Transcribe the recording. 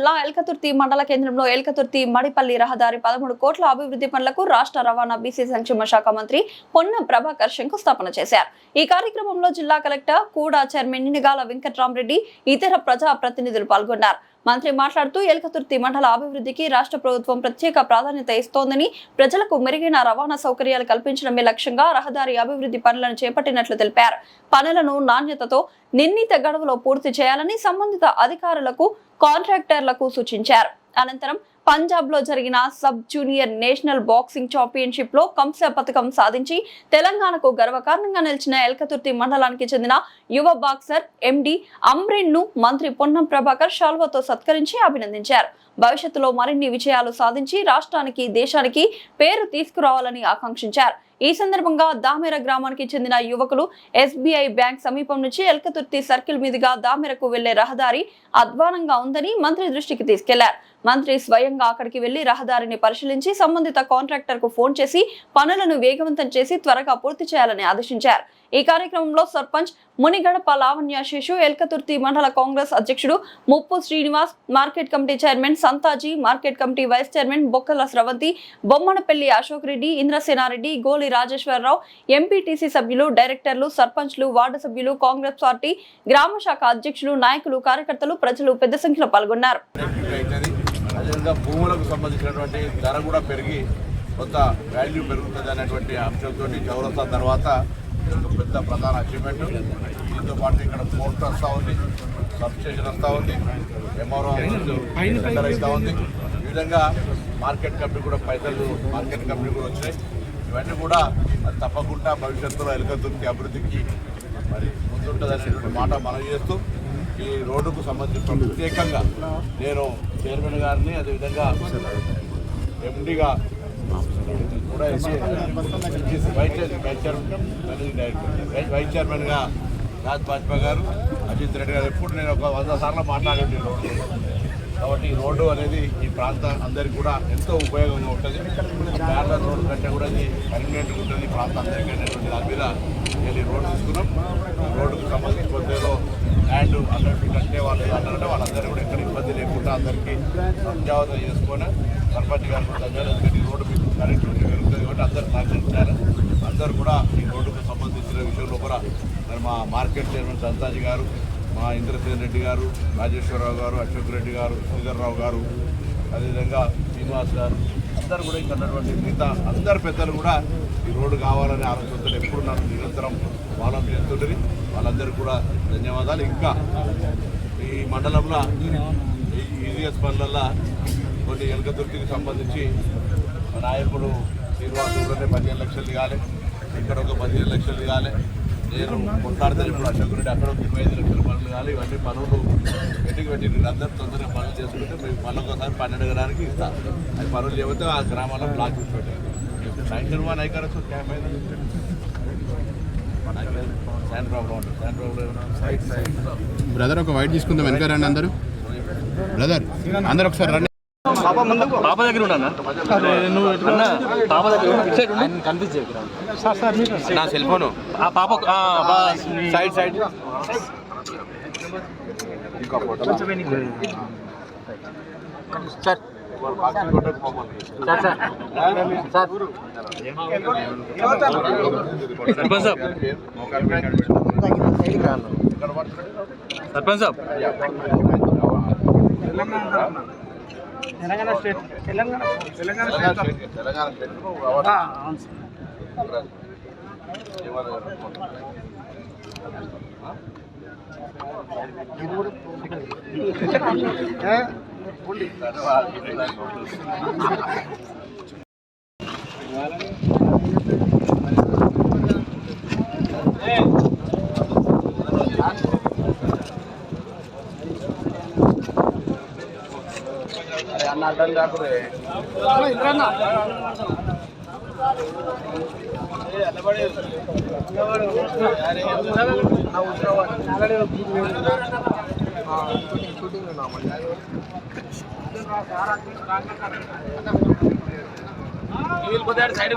జిల్లా ఎల్కతుర్తి మండల కేంద్రంలో ఎల్కతుర్తి మడిపల్లి రహదారి 13 కోట్ల అభివృద్ధి పనులకు రాష్ట్ర రవాణా బీసీ సంక్షేమ శాఖ మంత్రి పొన్నం ప్రభాకర్ శంకుస్థాపన చేశారు. ఈ కార్యక్రమంలో జిల్లా కలెక్టర్ కూడా చైర్మన్ నినిగాల వెంకట్రామరెడ్డి ఇతర ప్రజా ప్రతినిధులు పాల్గొన్నారు. మంత్రి మాట్లాడుతూ ఎల్కతుర్తి మండల అభివృద్ధికి రాష్ట్ర ప్రభుత్వం ప్రత్యేక ప్రాధాన్యత ఇస్తోందని, ప్రజలకు మెరుగైన రవాణా సౌకర్యాలు కల్పించడమే లక్ష్యంగా రహదారి అభివృద్ధి పనులను చేపట్టినట్లు తెలిపారు. పనులను నాణ్యతతో నిర్ణీత గడువులో పూర్తి చేయాలని సంబంధిత అధికారులకు, కాంట్రాక్టర్లకు సూచించారు. అనంతరం పంజాబ్ లో జరిగిన sub junior national boxing championship లో కాంస్య పథకం సాధించి తెలంగాణకు గర్వకారణంగా నిలిచిన ఎల్కతుర్తి మండలానికి చెందిన యువ బాక్సర్ ఎండి అమ్రిన్ ను మంత్రి పొన్నం ప్రభాకర్ శాల్వాతో సత్కరించి అభినందించారు. భవిష్యత్తులో మరిన్ని విజయాలు సాధించి రాష్ట్రానికి, దేశానికి పేరు తీసుకురావాలని ఆకాంక్షించారు. ఈ సందర్భంగా దామెర గ్రామానికి చెందిన యువకులు ఎస్బీఐ బ్యాంక్ సమీపం నుంచి ఎల్కతుర్తి సర్కిల్ మీదుగా దామెరకు వెళ్లే రహదారి అధ్వానంగా ఉందని మంత్రి దృష్టికి తీసుకెళ్లారు. మంత్రి స్వయంగా అక్కడికి వెళ్లి రహదారిని పరిశీలించి సంబంధిత కాంట్రాక్టర్ కు ఫోన్ చేసి పనులను వేగవంతం చేసి త్వరగా పూర్తి చేయాలని ఆదేశించారు. ఈ కార్యక్రమంలో సర్పంచ్ మునిగడప లావణ్య శేషు, ఎల్కతుర్తి మండల కాంగ్రెస్ అధ్యక్షుడు Muppu Srinivas, market committee chairman Santaji, market committee vice chairman Bokkala Sravanthi, Bommanapalli Ashok Reddy, Indrasena Reddy, గోలి రాజేశ్వరరావు, ఎంపీటీసీ సభ్యులు, డైరెక్టర్లు, సర్పంచ్లు, వార్డు సభ్యులు, కాంగ్రెస్ పార్టీ గ్రామ శాఖ అధ్యక్షులు, నాయకులు, కార్యకర్తలు, ప్రజలు పెద్ద సంఖ్యలో పాల్గొన్నారు. భూములకు సంబంధించినటువంటి ధర కూడా పెరిగి కొంత వాల్యూ పెరుగుతుంది అనేటువంటి అంశంతో చౌరస్తా తర్వాత పెద్ద ప్రధాన అచీవ్మెంట్. దీంతో పాటు ఇక్కడ పోర్ట్ వస్తూ ఉంది, సబ్స్టేషన్ వస్తూ ఉంది, ఎంఆర్ఓ సెంటర్ అవుతూ ఉంది. ఈ విధంగా మార్కెట్ కమిటీ కూడా పైసలు మార్కెట్ కమిటీ కూడా వచ్చినాయి. ఇవన్నీ కూడా అది తప్పకుండా భవిష్యత్తులో ఎల్కతుర్తి అభివృద్ధికి మరి ముందుంటుంది అనేటువంటి మాట మనం చేస్తూ ఈ రోడ్డుకు సంబంధించి ప్రత్యేకంగా నేను చైర్మన్ గారిని, అదేవిధంగా ఎండీగా కూడా వైస్ చైర్మన్గా రాజ్ బాజ్పా గారు, అజిత్ రెడ్డి గారు ఎప్పుడు నేను ఒక 100 సార్లు మాట్లాడండి రోడ్డు. కాబట్టి ఈ రోడ్డు అనేది ఈ ప్రాంతం అందరికీ కూడా ఎంతో ఉపయోగంగా ఉంటుంది. ప్యారలల్ రోడ్డు కంటే కూడా అది పర్మనెంట్గా ఉంటుంది ఈ ప్రాంతం అందరికీ అనేటువంటి దాని మీద నేను ఈ రోడ్డు తీసుకున్నాం. రోడ్డుకు సంబంధించి కొద్దిలో ల్యాండ్ అన్నట్టు కట్టే వాళ్ళు అన్నారంటే వాళ్ళందరూ కూడా ఎక్కడ ఇబ్బంది లేకుండా అందరికీ సంజావతం చేసుకొని సర్పంచ్ గారు కూడా దగ్గర ఈ రోడ్డు మీకు కరెంట్ పెరుగుతుంది కాబట్టి అందరూ సహకరించారు. అందరూ కూడా ఈ రోడ్డుకు సంబంధించిన విషయంలో కూడా మరి మా మార్కెట్ చైర్మన్ సంతాజీ గారు, మా ఇంద్రసేన్ రెడ్డి గారు, రాజేశ్వరరావు గారు, అశోక్ రెడ్డి గారు, శ్రీధర్రావు గారు, అదేవిధంగా శ్రీనివాస్ గారు, అందరూ కూడా ఇక్కడ ఉన్నటువంటి మిగతా అందరు పెద్దలు కూడా ఈ రోడ్డు కావాలనే ఆలోచనతో ఎప్పుడు నన్ను నిరంతరం ఫాలో చేస్తుంటుంది. వాళ్ళందరికీ కూడా ధన్యవాదాలు. ఇంకా ఈ మండలంలో ఈజీఎస్ పనులల్లో కొన్ని ఎల్కతుర్తికి సంబంధించి నాయకుడు శ్రీనివాసూరులోనే 15 లక్షలు ఇవ్వాలి, ఇక్కడ ఒక 15 లక్షలు ఇవ్వాలి. నేను కొట్లాడతాను ఇప్పుడు అశోక్ రెడ్డి అక్కడ 25 లక్షల పనులు కావాలి. ఇవన్నీ పనులు పెట్టి అందరూ తొందరగా పనులు చేసుకుంటే మేము మళ్ళీ ఒకసారి 12 గడానికి ఇస్తాను. అది పనులు చెబితే ఆ గ్రామాల్లో బ్లాక్ చేసి పెట్టారు. శాంక్షన్ వన్ ఐకార్ క్యాంప్ అయినా శాండ్ ప్రాబ్లం ఉంటుంది. శాండ్ ప్రాబ్లం బ్రదర్ ఒక వైట్ తీసుకుందాం వెనక రండి అందరూ. బ్రదర్ అందరు ఒకసారి రండి. పాప దగ్గర ఉన్నా పాప దగ్గర కనిపించే నా సెల్ ఫోను ఆ పాప సైడ్ సార్ సర్పంచ్ సాబ్ తెలంగాణ స్టేట్ తెలంగాణ అన్న అడ్డం కాకురే సైడ్